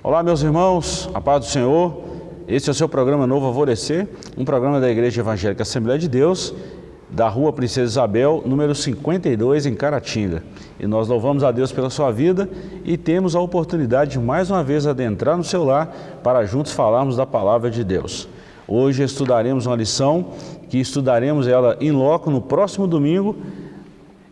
Olá, meus irmãos, a paz do Senhor. Esse é o seu programa Novo Alvorecer, um programa da Igreja Evangélica Assembleia de Deus, da Rua Princesa Isabel, número 52, em Caratinga. E nós louvamos a Deus pela sua vida e temos a oportunidade de mais uma vez adentrar no seu lar para juntos falarmos da Palavra de Deus. Hoje estudaremos uma lição que estudaremos ela em loco no próximo domingo,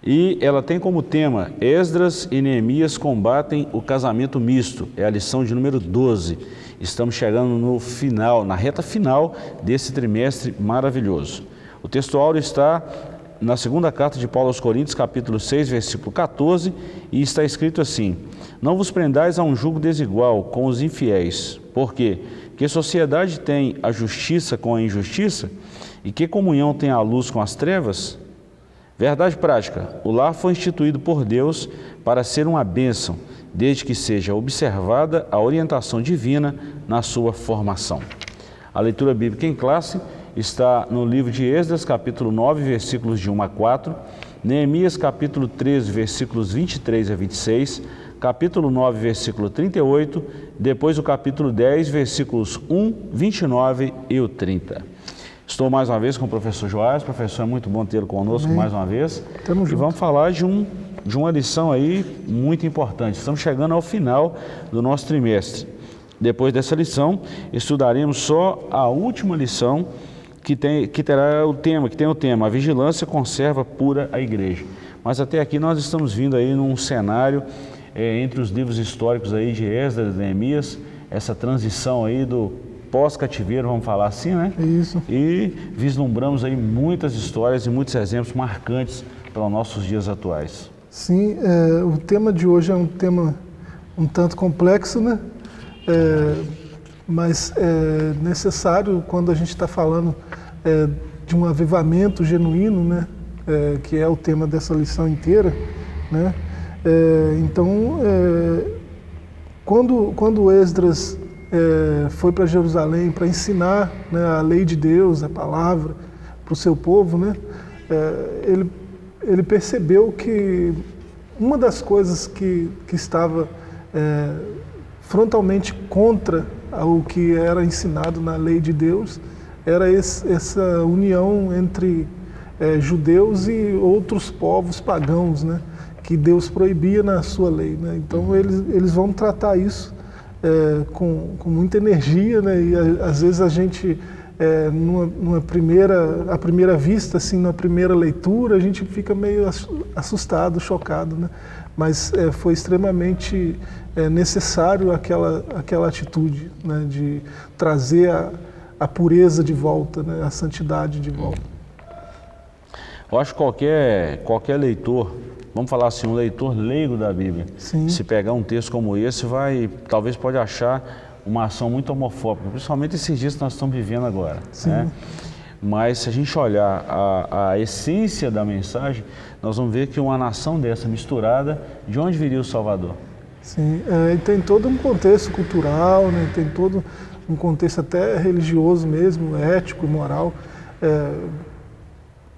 e ela tem como tema Esdras e Neemias combatem o casamento misto. É a lição de número 12. Estamos chegando no final, na reta final desse trimestre maravilhoso. O texto áureo está na segunda carta de Paulo aos Coríntios, capítulo 6, versículo 14, e está escrito assim: Não vos prendais a um jugo desigual com os infiéis. Por quê? Que sociedade tem a justiça com a injustiça? E que comunhão tem a luz com as trevas? Verdade prática, o lar foi instituído por Deus para ser uma bênção, desde que seja observada a orientação divina na sua formação. A leitura bíblica em classe está no livro de Esdras, capítulo 9, versículos de 1 a 4, Neemias, capítulo 13, versículos 23 a 26, capítulo 9, versículo 38, depois o capítulo 10, versículos 1, 29 e o 30. Estou mais uma vez com o professor Joás. Professor, é muito bom tê-lo conosco mais uma vez. Tamo junto. E vamos falar de uma lição aí muito importante. Estamos chegando ao final do nosso trimestre. Depois dessa lição, estudaremos só a última lição que tem o tema A Vigilância Conserva Pura a Igreja. Mas até aqui nós estamos vindo aí num cenário entre os livros históricos aí de Esdras e Neemias, essa transição aí do pós-cativeiro, vamos falar assim, né? Isso. E vislumbramos aí muitas histórias e muitos exemplos marcantes para os nossos dias atuais. Sim, o tema de hoje é um tema um tanto complexo, né? Mas é necessário quando a gente está falando de um avivamento genuíno, né? Que é o tema dessa lição inteira, né? Então, quando Esdras foi para Jerusalém para ensinar, né, a lei de Deus, a palavra, para o seu povo, né, ele percebeu que uma das coisas que estava frontalmente contra o que era ensinado na lei de Deus era essa união entre judeus e outros povos pagãos, né, que Deus proibia na sua lei, né. Então eles vão tratar isso com muita energia, né? E às vezes a gente, à primeira vista, assim, na primeira leitura, a gente fica meio assustado, chocado, né? Mas foi extremamente necessário aquela atitude, né? De trazer a pureza de volta, né? A santidade de volta. Eu acho que qualquer leitor, vamos falar assim, um leitor leigo da Bíblia, Sim. Se pegar um texto como esse, talvez pode achar uma ação muito homofóbica, principalmente esses dias que nós estamos vivendo agora. Sim. Né? Mas se a gente olhar a essência da mensagem, nós vamos ver que uma nação dessa misturada, de onde viria o Salvador? Sim, e tem todo um contexto cultural, né? Tem todo um contexto até religioso mesmo, ético, moral,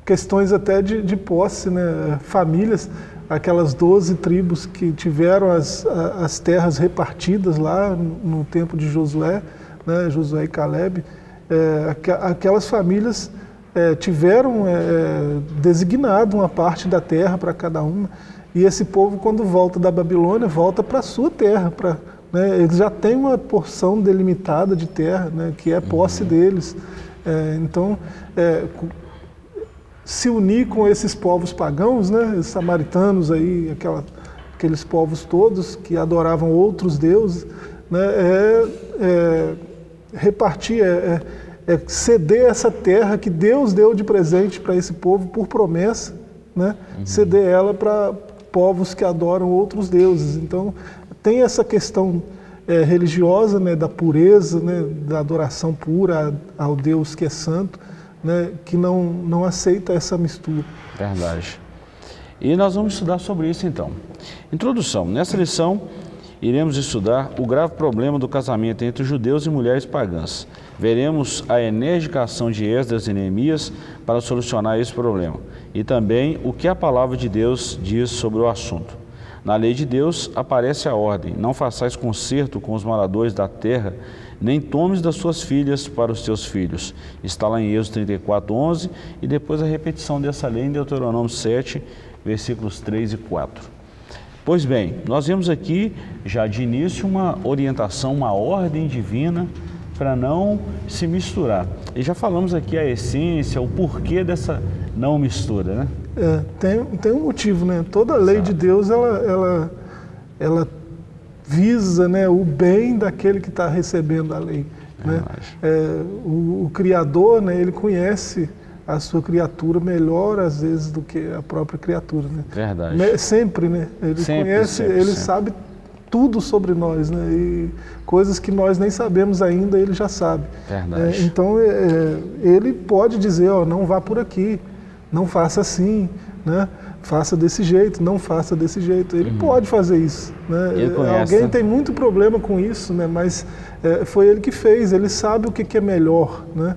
questões até de posse, né? Famílias, aquelas 12 tribos que tiveram as terras repartidas lá no tempo de Josué, né? Josué e Caleb, aquelas famílias tiveram designado uma parte da terra para cada uma, e esse povo, quando volta da Babilônia, volta para a sua terra, né? Eles já têm uma porção delimitada de terra, né? Que é posse deles. Então, se unir com esses povos pagãos, né, os samaritanos aí, aqueles povos todos que adoravam outros deuses, né, repartir, ceder essa terra que Deus deu de presente para esse povo por promessa, né, ceder ela para povos que adoram outros deuses. Então tem essa questão religiosa, né, da pureza, né, da adoração pura ao Deus que é santo, né, que não aceita essa mistura. Verdade. E nós vamos estudar sobre isso então. Introdução. Nessa lição, iremos estudar o grave problema do casamento entre judeus e mulheres pagãs. Veremos a enérgica ação de Esdras e Neemias para solucionar esse problema. E também o que a palavra de Deus diz sobre o assunto. Na lei de Deus aparece a ordem: não façais concerto com os moradores da terra, nem tomes das suas filhas para os teus filhos. Está lá em Êxodo 34:11 e depois a repetição dessa lei em Deuteronômio 7, versículos 3 e 4. Pois bem, nós vemos aqui já de início uma orientação, uma ordem divina para não se misturar. E já falamos aqui a essência, o porquê dessa não mistura, né? Tem um motivo, né? Toda lei de Deus, ela visa, né, o bem daquele que está recebendo a lei. Né? O Criador, né, ele conhece a sua criatura melhor, às vezes, do que a própria criatura. Né? Verdade. Sempre, né? Ele conhece, ele sabe tudo sobre nós, né? E coisas que nós nem sabemos ainda, ele já sabe. Verdade. Então, ele pode dizer, ó, não vá por aqui, não faça assim, né? Faça desse jeito, não faça desse jeito. Ele pode fazer isso. Né? Alguém tem muito problema com isso, né? Mas foi ele que fez, ele sabe o que é melhor. Né?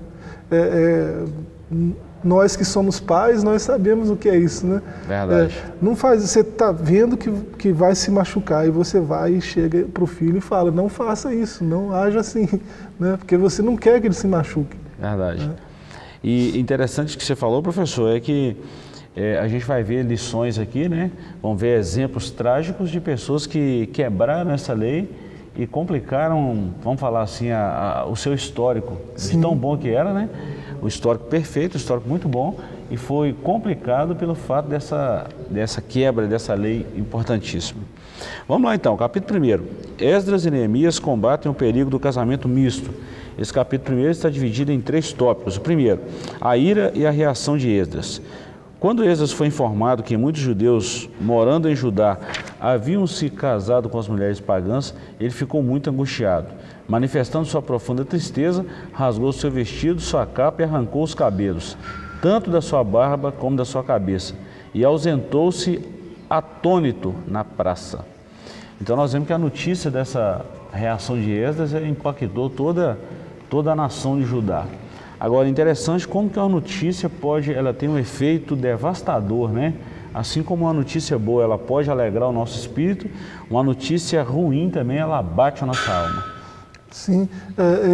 Nós que somos pais, nós sabemos o que é isso. Né? Verdade. Não faz, você está vendo que vai se machucar e você vai e chega para o filho e fala, não faça isso, não haja assim, né? Porque você não quer que ele se machuque. Verdade. Né? E interessante que você falou, professor, é que a gente vai ver lições aqui, né? Vamos ver exemplos trágicos de pessoas que quebraram essa lei e complicaram, vamos falar assim, o seu histórico. De tão bom que era, né? O histórico perfeito, o histórico muito bom, e foi complicado pelo fato dessa quebra, dessa lei importantíssima. Vamos lá então, capítulo 1. Esdras e Neemias combatem o perigo do casamento misto. Esse capítulo 1 está dividido em 3 tópicos. O primeiro, a ira e a reação de Esdras. Quando Esdras foi informado que muitos judeus morando em Judá haviam se casado com as mulheres pagãs, ele ficou muito angustiado. Manifestando sua profunda tristeza, rasgou seu vestido, sua capa e arrancou os cabelos, tanto da sua barba como da sua cabeça, e ausentou-se atônito na praça. Então nós vemos que a notícia dessa reação de Esdras impactou toda a nação de Judá. Agora, interessante como que uma notícia ela tem um efeito devastador, né? Assim como uma notícia boa, ela pode alegrar o nosso espírito, uma notícia ruim também, ela abate a nossa alma. Sim,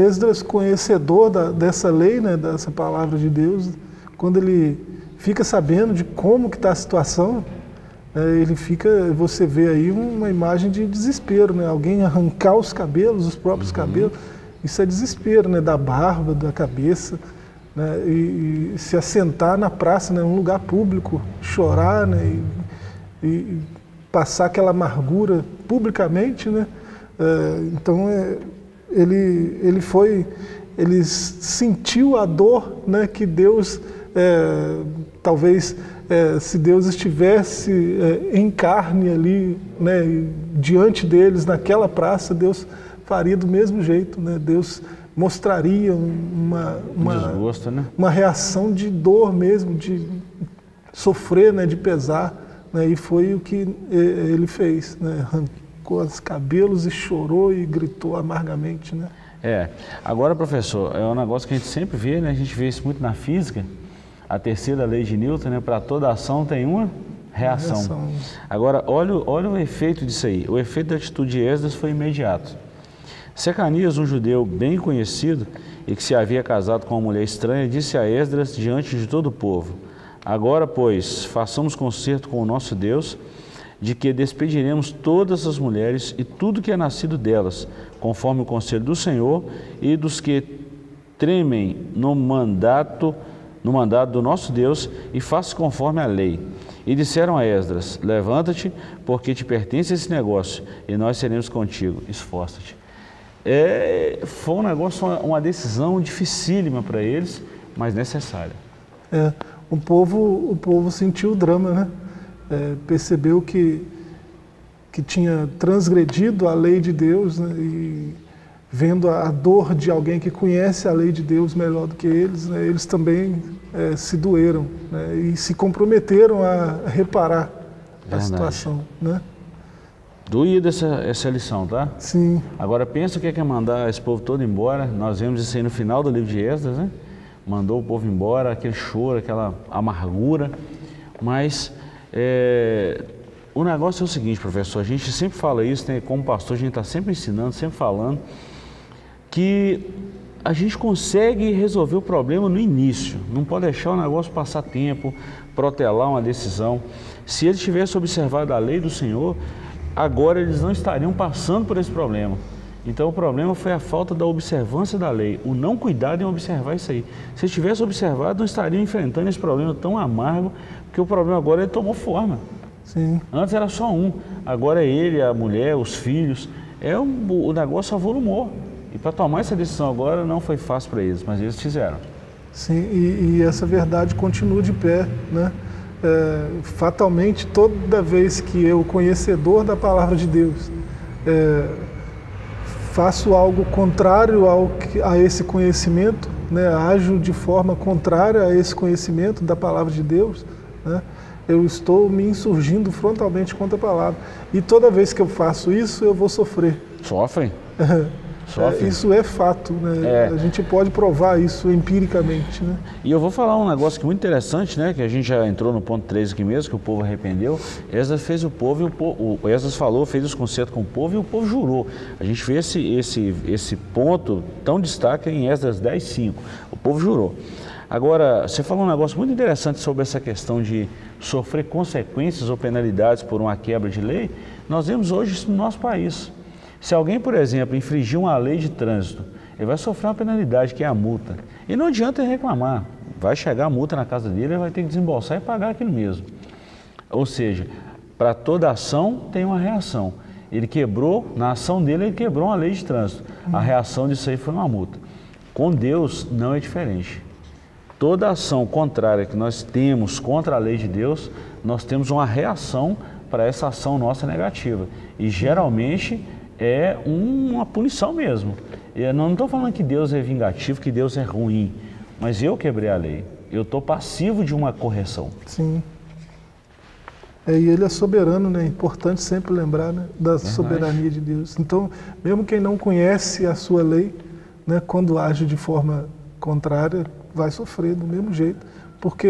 Esdras, conhecedor dessa lei, né, dessa palavra de Deus, quando ele fica sabendo de como que está a situação, você vê aí uma imagem de desespero, né? Alguém arrancar os cabelos, os próprios cabelos. Isso é desespero, né? Da barba, da cabeça, né? E se assentar na praça, né? Um lugar público, chorar, né? E passar aquela amargura publicamente, né? Então ele sentiu a dor, né? Que Deus, talvez, se Deus estivesse em carne ali, né? Diante deles, naquela praça, Deus faria do mesmo jeito, né? Deus mostraria desgosto, né? Uma reação de dor mesmo, de sofrer, né? De pesar, né? E foi o que ele fez, né? Arrancou os cabelos e chorou e gritou amargamente, né? Agora, professor, é um negócio que a gente sempre vê, né? A gente vê isso muito na física, a terceira lei de Newton, né? Para toda ação tem uma reação. Agora, olha o efeito disso aí. O efeito da atitude de Esdras foi imediato. Secanias, um judeu bem conhecido e que se havia casado com uma mulher estranha, disse a Esdras diante de todo o povo: agora, pois, façamos concerto com o nosso Deus, de que despediremos todas as mulheres e tudo que é nascido delas, conforme o conselho do Senhor e dos que tremem no mandato do nosso Deus, e faça conforme a lei. E disseram a Esdras: levanta-te, porque te pertence esse negócio, e nós seremos contigo, esforça-te. Foi um negócio, uma decisão dificílima para eles, mas necessária. O povo sentiu o drama, né? Percebeu que tinha transgredido a lei de Deus, né? E vendo a dor de alguém que conhece a lei de Deus melhor do que eles, né? Eles também se doeram, né? E se comprometeram a reparar a situação, né? Doída essa lição, tá? Sim. Agora pensa o que é mandar esse povo todo embora. Nós vemos isso aí no final do livro de Esdras, né? Mandou o povo embora, aquele choro, aquela amargura. Mas o negócio é o seguinte, professor, a gente sempre fala isso, né? Como pastor, a gente está sempre ensinando, sempre falando, que a gente consegue resolver o problema no início, não pode deixar o negócio passar tempo, protelar uma decisão. Se eles tivessem observado a lei do Senhor, agora eles não estariam passando por esse problema. Então o problema foi a falta da observância da lei, o não cuidado em observar isso aí. Se eles tivessem observado, não estariam enfrentando esse problema tão amargo, porque o problema agora ele tomou forma. Sim. Antes era só um, agora é ele, a mulher, os filhos, o negócio avolumou. E para tomar essa decisão agora não foi fácil para eles, mas eles fizeram. Sim, e essa verdade continua de pé, né? Fatalmente, toda vez que eu, conhecedor da palavra de Deus, faço algo contrário a esse conhecimento, né? Ajo de forma contrária a esse conhecimento da palavra de Deus, né? Eu estou me insurgindo frontalmente contra a palavra. E toda vez que eu faço isso, eu vou sofrer. Sofrem? Isso é fato, né? A gente pode provar isso empiricamente, né? E eu vou falar um negócio que é muito interessante, né? Que a gente já entrou no ponto 3 aqui mesmo, que o povo arrependeu. Esdras fez o povo, o Esdras falou, fez os concertos com o povo e o povo jurou. A gente vê esse ponto tão destaque em Esdras 10:5. O povo jurou. Agora, você falou um negócio muito interessante sobre essa questão de sofrer consequências ou penalidades por uma quebra de lei. Nós vemos hoje isso no nosso país. Se alguém, por exemplo, infringir uma lei de trânsito, ele vai sofrer uma penalidade, que é a multa. E não adianta ele reclamar. Vai chegar a multa na casa dele, ele vai ter que desembolsar e pagar aquilo mesmo. Ou seja, para toda ação tem uma reação. Ele quebrou, na ação dele, ele quebrou uma lei de trânsito. A reação disso aí foi uma multa. Com Deus não é diferente. Toda ação contrária que nós temos contra a lei de Deus, nós temos uma reação para essa ação nossa negativa. E geralmente é uma punição mesmo. Eu não estou falando que Deus é vingativo, que Deus é ruim, mas eu quebrei a lei. Eu estou passivo de uma correção. Sim. E ele é soberano, né? É importante sempre lembrar, né, da soberania de Deus. Então, mesmo quem não conhece a sua lei, né, quando age de forma contrária, vai sofrer do mesmo jeito. Porque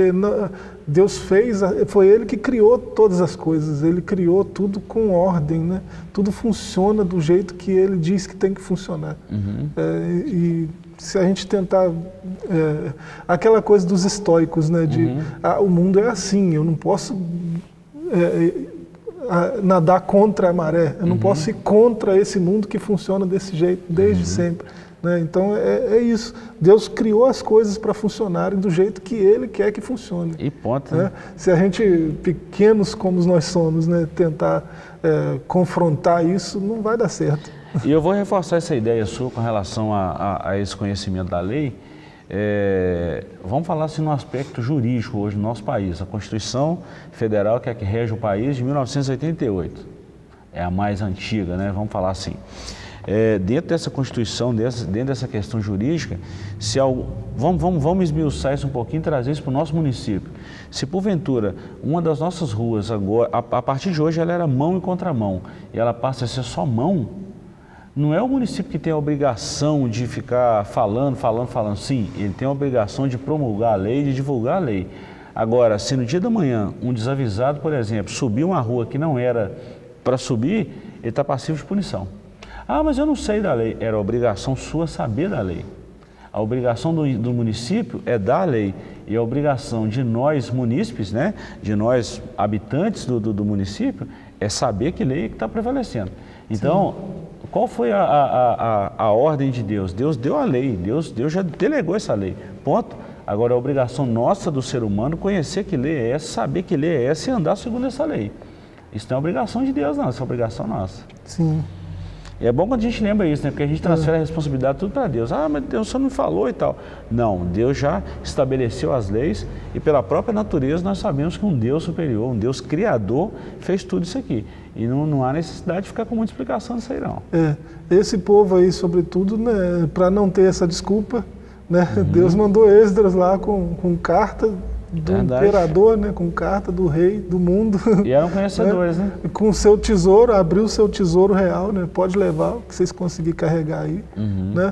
Deus foi Ele que criou todas as coisas, Ele criou tudo com ordem, né? Tudo funciona do jeito que Ele diz que tem que funcionar. E se a gente tentar, aquela coisa dos estoicos, né? O mundo é assim, eu não posso nadar contra a maré, eu não posso ir contra esse mundo que funciona desse jeito desde sempre. Então é isso, Deus criou as coisas para funcionarem do jeito que Ele quer que funcione. E ponto. Né? Se a gente, pequenos como nós somos, né, tentar confrontar isso, não vai dar certo. E eu vou reforçar essa ideia sua com relação a esse conhecimento da lei. Vamos falar assim no aspecto jurídico hoje no nosso país. A Constituição Federal, que é a que rege o país, de 1988. É a mais antiga, né? Vamos falar assim. Dentro dessa Constituição, dentro dessa questão jurídica, vamos esmiuçar isso um pouquinho e trazer isso para o nosso município. Se porventura uma das nossas ruas agora, a partir de hoje ela era mão e contramão, e ela passa a ser só mão, não é o município que tem a obrigação de ficar falando. Sim, ele tem a obrigação de promulgar a lei, de divulgar a lei. Agora, se no dia da manhã um desavisado, por exemplo, subiu uma rua que não era para subir, ele está passivo de punição. Ah, mas eu não sei da lei. Era obrigação sua saber da lei. A obrigação do município é dar a lei. E a obrigação de nós munícipes, né, de nós habitantes do município, é saber que lei está prevalecendo. Então, qual foi a ordem de Deus? Deus deu a lei, Deus já delegou essa lei. Ponto. Agora, a obrigação nossa do ser humano conhecer que lei é essa, saber que lei é essa e andar segundo essa lei. Isso não é obrigação de Deus, não. Isso é obrigação nossa. Sim. E é bom quando a gente lembra isso, né? Porque a gente transfere a responsabilidade tudo para Deus. Ah, mas Deus só não falou e tal. Não, Deus já estabeleceu as leis e pela própria natureza nós sabemos que um Deus superior, um Deus criador, fez tudo isso aqui. E não há necessidade de ficar com muita explicação disso aí, não. Esse povo aí, sobretudo, né, para não ter essa desculpa, né, Deus mandou Esdras lá com carta do imperador, né, com carta do rei do mundo. E eram conhecedores, né? Com o seu tesouro, abriu o seu tesouro real, né? Pode levar o que vocês conseguirem carregar aí. Né?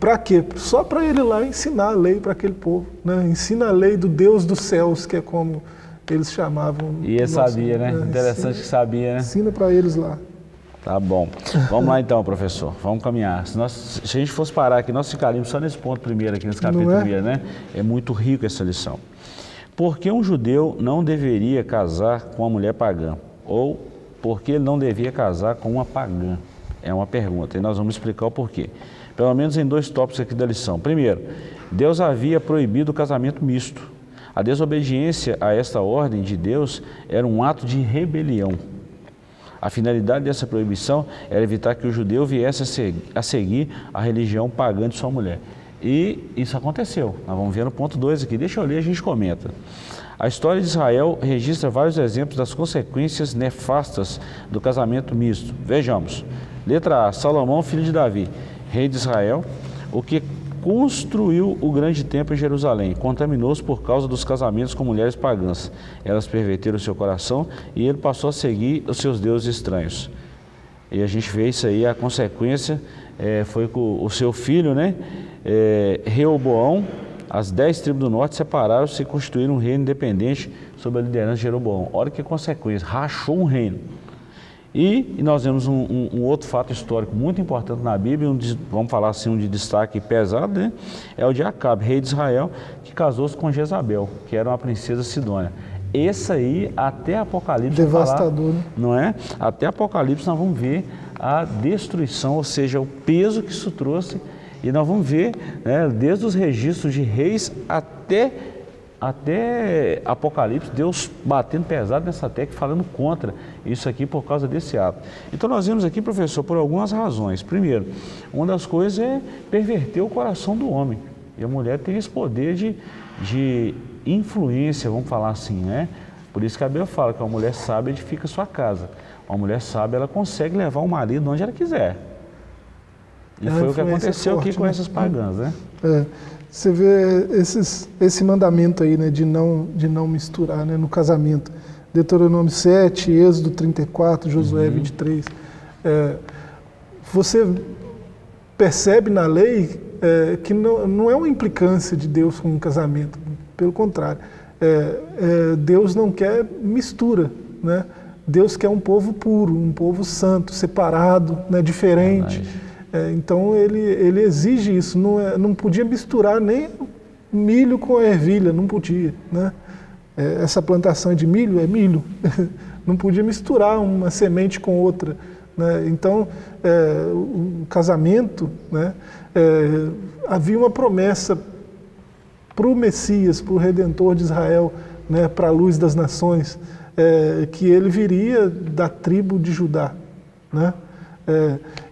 Para quê? Só para ele lá ensinar a lei para aquele povo. Né? Ensina a lei do Deus dos céus, que é como eles chamavam. E ele sabia, né? Interessante que sabia, né? Ensina para eles lá. Tá bom. Vamos lá então, professor. Vamos caminhar. Se a gente fosse parar aqui, nós ficaríamos só nesse ponto primeiro, aqui nesse capítulo primeiro, né? É muito rico essa lição. Por que um judeu não deveria casar com uma mulher pagã? Ou por que ele não devia casar com uma pagã? É uma pergunta e nós vamos explicar o porquê. Pelo menos em 2 tópicos aqui da lição. Primeiro, Deus havia proibido o casamento misto. A desobediência a esta ordem de Deus era um ato de rebelião. A finalidade dessa proibição era evitar que o judeu viesse a seguir a religião pagã de sua mulher. E isso aconteceu. Nós vamos ver no ponto 2 aqui. Deixa eu ler, a gente comenta. A história de Israel registra vários exemplos das consequências nefastas do casamento misto. Vejamos. Letra A. Salomão, filho de Davi, rei de Israel, o que construiu o grande templo em Jerusalém, contaminou-se por causa dos casamentos com mulheres pagãs. Elas perverteram o seu coração e ele passou a seguir os seus deuses estranhos. E a gente vê isso aí, a consequência foi com o seu filho, né? Reoboão, as 10 tribos do norte separaram-se e constituíram um reino independente sob a liderança de Jeroboão. Olha que consequência, rachou um reino. E nós vemos um outro fato histórico muito importante na Bíblia, vamos falar assim, um de destaque pesado, né? É o de Acabe, rei de Israel, que casou-se com Jezabel, que era uma princesa sidônia. Esse aí, até Apocalipse... Devastador, né? Não é? Até Apocalipse nós vamos ver a destruição, ou seja, o peso que isso trouxe, e nós vamos ver, né, desde os registros de reis até Apocalipse, Deus batendo pesado nessa tecla, falando contra isso aqui por causa desse ato. Então nós vimos aqui, professor, por algumas razões. Primeiro, uma das coisas é perverter o coração do homem. E a mulher tem esse poder de influência, vamos falar assim, né? Por isso que a Bíblia fala que uma mulher sábia edifica sua casa. Uma mulher sábia, ela consegue levar o marido onde ela quiser. E foi o que aconteceu forte, aqui com essas pagãs, né? Você vê esse mandamento aí, né, de não misturar, né, no casamento. Deuteronômio 7, Êxodo 34, Josué 23. Você percebe na lei que não é uma implicância de Deus com o casamento. Pelo contrário, Deus não quer mistura, né? Deus quer um povo puro, um povo santo, separado, né, diferente. Então ele exige isso, não podia misturar nem milho com ervilha, não podia, né? Essa plantação de milho é milho, não podia misturar uma semente com outra, né? Então o casamento, né, havia uma promessa para o Messias, para o Redentor de Israel, né, para a luz das nações, que ele viria da tribo de Judá, né?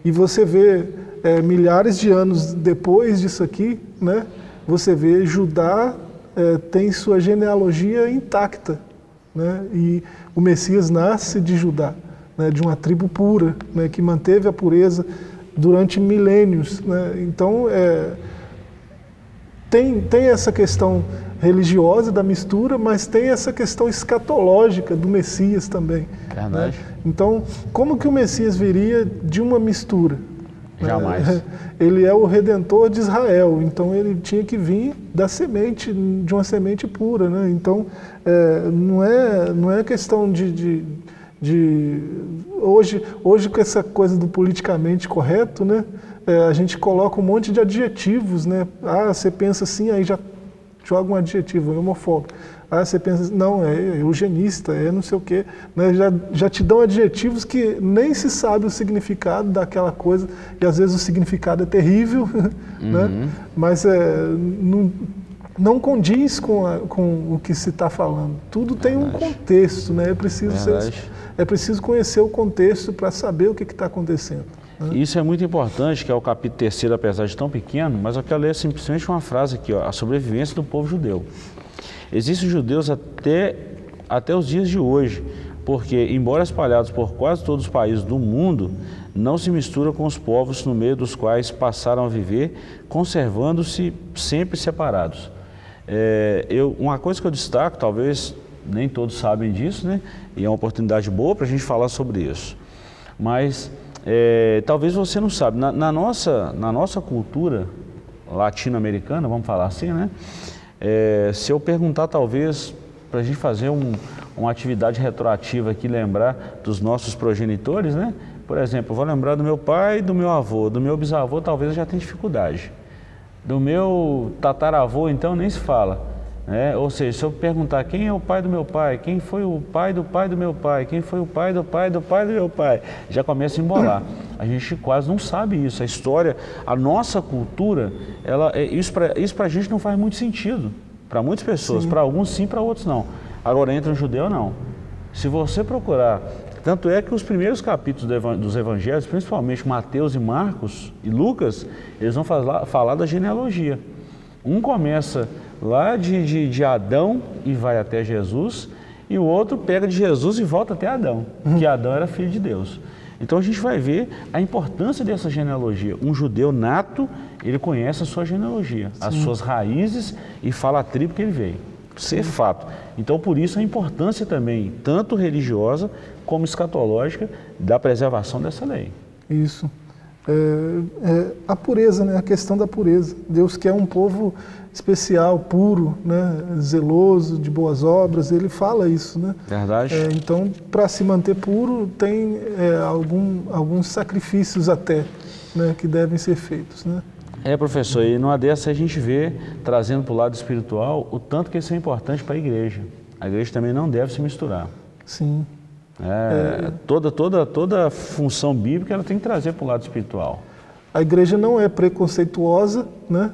E você vê, milhares de anos depois disso aqui, né, você vê Judá tem sua genealogia intacta, né, e o Messias nasce de Judá, né, de uma tribo pura, né, que manteve a pureza durante milênios, né? Então tem essa questão religiosa da mistura, mas tem essa questão escatológica do Messias também. Verdade. Né? Então, como que o Messias viria de uma mistura? Jamais. Ele é o Redentor de Israel, então ele tinha que vir da semente, de uma semente pura, né? Então, não é questão hoje com essa coisa do politicamente correto, né? A gente coloca um monte de adjetivos, né? Você pensa assim, aí já joga um adjetivo, homofóbico. Você pensa, não, é eugenista, não sei o quê, né? Já te dão adjetivos que nem se sabe o significado daquela coisa, e às vezes o significado é terrível, né? Mas não condiz com o que se está falando. Tudo tem um contexto, né? É preciso conhecer o contexto para saber o que está acontecendo. Isso é muito importante, que é o capítulo 3, apesar de tão pequeno, mas eu quero ler simplesmente uma frase aqui, ó, a sobrevivência do povo judeu. Existem judeus até os dias de hoje, porque, embora espalhados por quase todos os países do mundo, não se misturam com os povos no meio dos quais passaram a viver, conservando-se sempre separados. Uma coisa que eu destaco, talvez nem todos sabem disso, né? E é uma oportunidade boa para a gente falar sobre isso. Mas talvez você não sabe, na nossa cultura latino-americana, vamos falar assim, né? Se eu perguntar talvez para a gente fazer uma atividade retroativa aqui, lembrar dos nossos progenitores, né? Por exemplo, eu vou lembrar do meu pai, do meu avô, do meu bisavô, talvez eu já tenha dificuldade. Do meu tataravô, então, nem se fala. Né? Ou seja, se eu perguntar quem é o pai do meu pai, quem foi o pai do meu pai, quem foi o pai do pai do pai do meu pai, já começa a embolar. A gente quase não sabe isso. A história, a nossa cultura, isso para a gente não faz muito sentido. Para muitas pessoas, para alguns sim, para outros não. Agora, entre um judeu, não. Se você procurar... Tanto é que os primeiros capítulos dos evangelhos, principalmente Mateus e Marcos e Lucas, eles vão falar da genealogia. Um começa lá de Adão e vai até Jesus, e o outro pega de Jesus e volta até Adão, que Adão era filho de Deus. Então a gente vai ver a importância dessa genealogia. Um judeu nato, ele conhece a sua genealogia, as suas raízes e fala a tribo que ele veio. Isso é fato. Então, por isso, a importância também, tanto religiosa como escatológica, da preservação dessa lei. Isso. A pureza, né? A questão da pureza. Deus quer um povo especial, puro, né? Zeloso, de boas obras. Ele fala isso, né? Verdade. Então, para se manter puro, tem alguns sacrifícios até, né? Que devem ser feitos, né? Professor, e numa dessa a gente vê, trazendo para o lado espiritual, o tanto que isso é importante para a igreja. A igreja também não deve se misturar. Sim. Toda função bíblica ela tem que trazer para o lado espiritual. A igreja não é preconceituosa, né?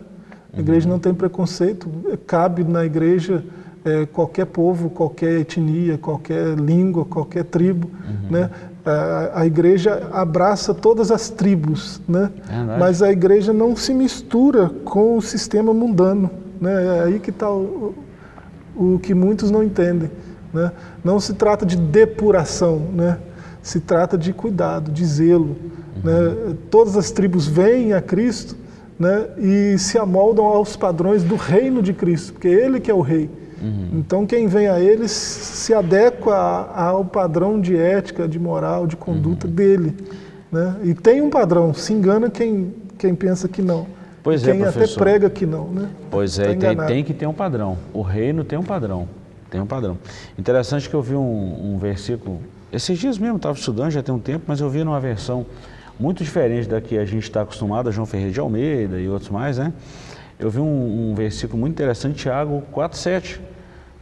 A igreja não tem preconceito. Cabe na igreja qualquer povo, qualquer etnia, qualquer língua, qualquer tribo, né? A igreja abraça todas as tribos, né? Mas a igreja não se mistura com o sistema mundano, né? É aí que está o que muitos não entendem, né? Não se trata de depuração, né? Se trata de cuidado, de zelo, né? Todas as tribos vêm a Cristo, né? E se amoldam aos padrões do reino de Cristo, porque Ele que é o rei. Então quem vem a eles se adequa ao padrão de ética, de moral, de conduta dele, né? E tem um padrão, se engana quem pensa que não. Pois quem professor. Até prega que não, né? Pois é, tem que ter um padrão. O reino tem um padrão. Tem um padrão. Interessante que eu vi um versículo, esses dias mesmo, estava estudando, já tem um tempo, mas eu vi numa versão muito diferente da que a gente está acostumado, a João Ferreira de Almeida e outros mais, né? Eu vi um versículo muito interessante, Tiago 4,7,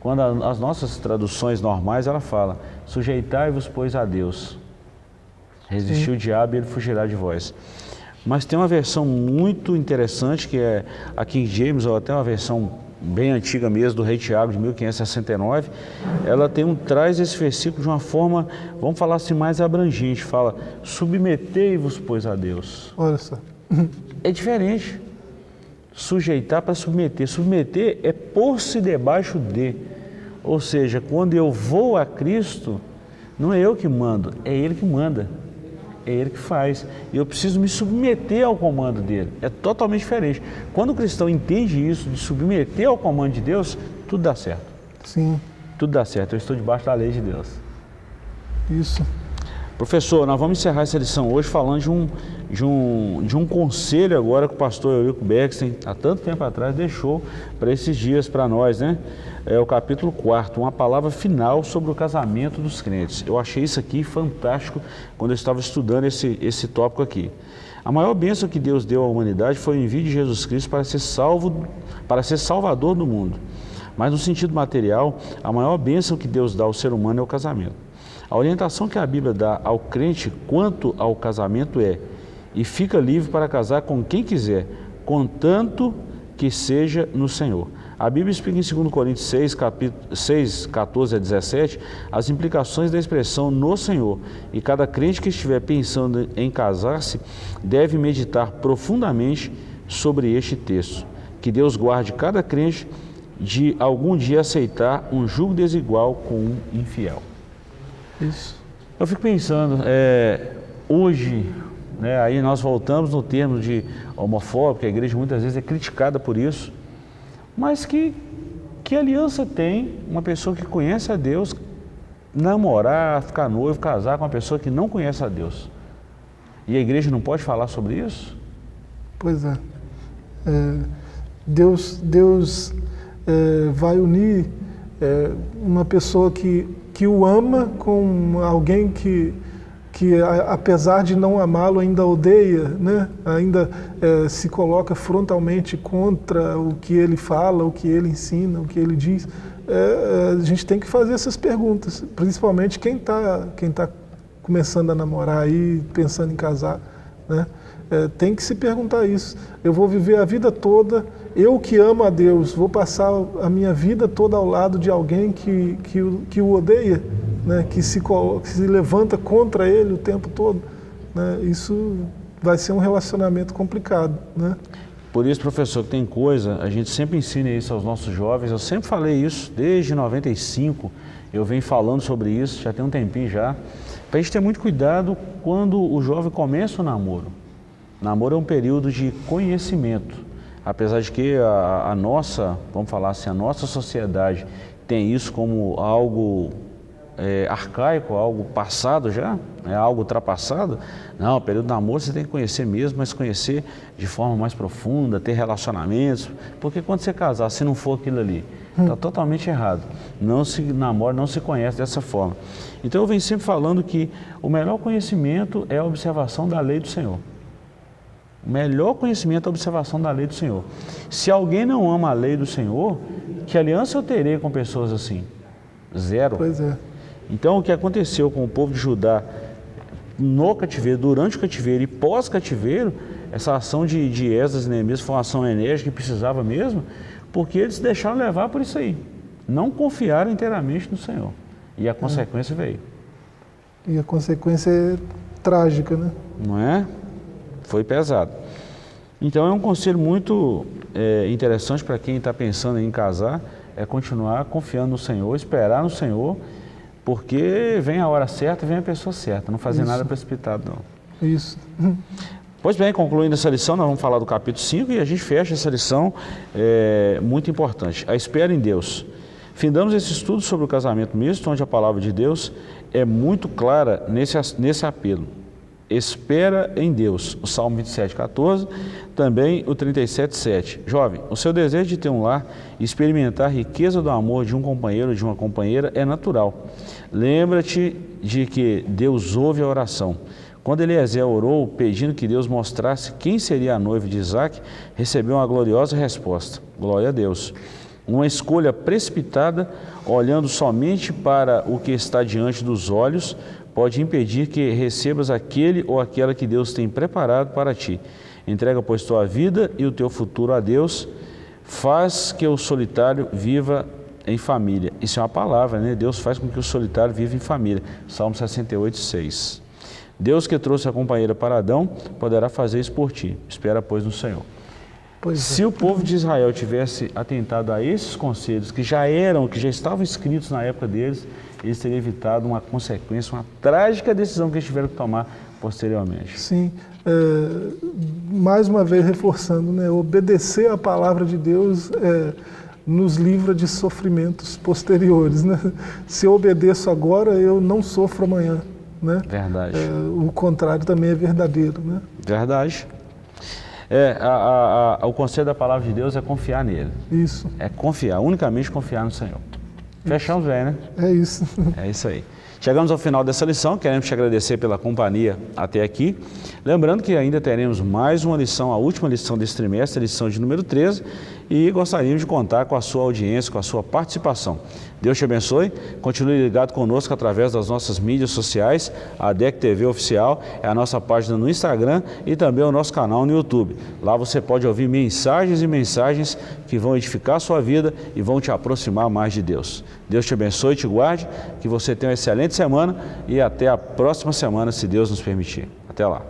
quando as nossas traduções normais, ela fala: sujeitai-vos, pois, a Deus, resistir o diabo e ele fugirá de vós. Mas tem uma versão muito interessante, que é a King James, ou até uma versão bem antiga mesmo, do rei Tiago, de 1569, ela traz esse versículo de uma forma, vamos falar assim, mais abrangente, fala: submetei-vos, pois, a Deus. Olha só. É diferente. Sujeitar para submeter. Submeter é pôr-se debaixo de. Ou seja, quando eu vou a Cristo, não é eu que mando, é Ele que manda. É Ele que faz. E eu preciso me submeter ao comando dele. É totalmente diferente. Quando o cristão entende isso, de submeter ao comando de Deus, tudo dá certo. Sim. Tudo dá certo. Eu estou debaixo da lei de Deus. Isso. Professor, nós vamos encerrar essa lição hoje falando de um conselho agora que o pastor Eurico Bexten, há tanto tempo atrás, deixou para esses dias para nós, né? É o capítulo 4, uma palavra final sobre o casamento dos crentes. Eu achei isso aqui fantástico quando eu estava estudando esse tópico aqui. A maior bênção que Deus deu à humanidade foi o envio de Jesus Cristo para ser salvador do mundo. Mas no sentido material, a maior bênção que Deus dá ao ser humano é o casamento. A orientação que a Bíblia dá ao crente quanto ao casamento é: e fica livre para casar com quem quiser, contanto que seja no Senhor. A Bíblia explica em 2 Coríntios 6, 14 a 17, as implicações da expressão no Senhor, e cada crente que estiver pensando em casar-se deve meditar profundamente sobre este texto. Que Deus guarde cada crente de algum dia aceitar um jugo desigual com um infiel. Isso. Eu fico pensando, hoje, né, aí nós voltamos no termo de homofóbico, a igreja muitas vezes é criticada por isso, mas que aliança tem uma pessoa que conhece a Deus namorar, ficar noivo, casar com uma pessoa que não conhece a Deus? E a igreja não pode falar sobre isso? Pois é. Deus vai unir uma pessoa que o ama com alguém que apesar de não amá-lo, ainda odeia, né? Ainda se coloca frontalmente contra o que ele fala, o que ele ensina, o que ele diz. A gente tem que fazer essas perguntas, principalmente quem tá começando a namorar aí, pensando em casar, né? Tem que se perguntar isso. Eu vou viver a vida toda, eu que amo a Deus, vou passar a minha vida toda ao lado de alguém que o odeia, né? Que se levanta contra ele o tempo todo, né? Isso vai ser um relacionamento complicado, né? Por isso, professor, que tem coisa, a gente sempre ensina isso aos nossos jovens, eu sempre falei isso, desde 95, eu venho falando sobre isso, já tem um tempinho já, para a gente ter muito cuidado quando o jovem começa o namoro. Namoro é um período de conhecimento, apesar de que a nossa, vamos falar assim, a nossa sociedade tem isso como algo arcaico, algo passado já, algo ultrapassado. Não, o período de namoro você tem que conhecer mesmo, mas conhecer de forma mais profunda, ter relacionamentos, porque quando você casar, se não for aquilo ali, está totalmente errado. Não se namora, não se conhece dessa forma. Então eu venho sempre falando que o melhor conhecimento é a observação da lei do Senhor. O melhor conhecimento é a observação da lei do Senhor. Se alguém não ama a lei do Senhor, que aliança eu terei com pessoas assim? Zero. Pois é. Então, o que aconteceu com o povo de Judá no cativeiro, durante o cativeiro e pós-cativeiro, essa ação de Esdras e Neemias foi uma ação enérgica que precisava mesmo, porque eles se deixaram levar por isso aí. Não confiaram inteiramente no Senhor. E a consequência veio. E a consequência é trágica, né? Não é? Foi pesado. Então, é um conselho muito interessante para quem está pensando em casar, é continuar confiando no Senhor, esperar no Senhor, porque vem a hora certa, vem a pessoa certa, não fazer nada precipitado não. Isso. Pois bem, concluindo essa lição, nós vamos falar do capítulo 5 e a gente fecha essa lição muito importante, a espera em Deus. Findamos esse estudo sobre o casamento misto, onde a palavra de Deus é muito clara nesse apelo. Espera em Deus, o Salmo 27,14, também o 37,7. Jovem, o seu desejo de ter um lar e experimentar a riqueza do amor de um companheiro ou de uma companheira é natural. Lembra-te de que Deus ouve a oração. Quando Eliezer orou pedindo que Deus mostrasse quem seria a noiva de Isaac, recebeu uma gloriosa resposta. Glória a Deus. Uma escolha precipitada, olhando somente para o que está diante dos olhos, pode impedir que recebas aquele ou aquela que Deus tem preparado para ti. Entrega, pois, tua vida e o teu futuro a Deus. Faz que o solitário viva em família. Isso é uma palavra, né? Deus faz com que o solitário viva em família. Salmo 68,6. Deus que trouxe a companheira para Adão, poderá fazer isso por ti. Espera, pois, no Senhor. Se o povo de Israel tivesse atentado a esses conselhos que já estavam escritos na época deles, eles teriam evitado uma consequência, uma trágica decisão que eles tiveram que tomar posteriormente. Sim, mais uma vez reforçando, né, obedecer à palavra de Deus nos livra de sofrimentos posteriores, né? Se eu obedeço agora, eu não sofro amanhã, né? Verdade. O contrário também é verdadeiro, né? Verdade. O conselho da palavra de Deus é confiar nele. Isso. É confiar, unicamente confiar no Senhor. Fechamos bem, né? É isso. É isso aí. Chegamos ao final dessa lição, queremos te agradecer pela companhia até aqui. Lembrando que ainda teremos mais uma lição, a última lição desse trimestre, a lição de número 13, e gostaríamos de contar com a sua audiência, com a sua participação. Deus te abençoe, continue ligado conosco através das nossas mídias sociais, a DEC TV Oficial, é a nossa página no Instagram e também o nosso canal no YouTube. Lá você pode ouvir mensagens e mensagens que vão edificar a sua vida e vão te aproximar mais de Deus. Deus te abençoe e te guarde, que você tenha uma excelente semana e até a próxima semana, se Deus nos permitir. Até lá.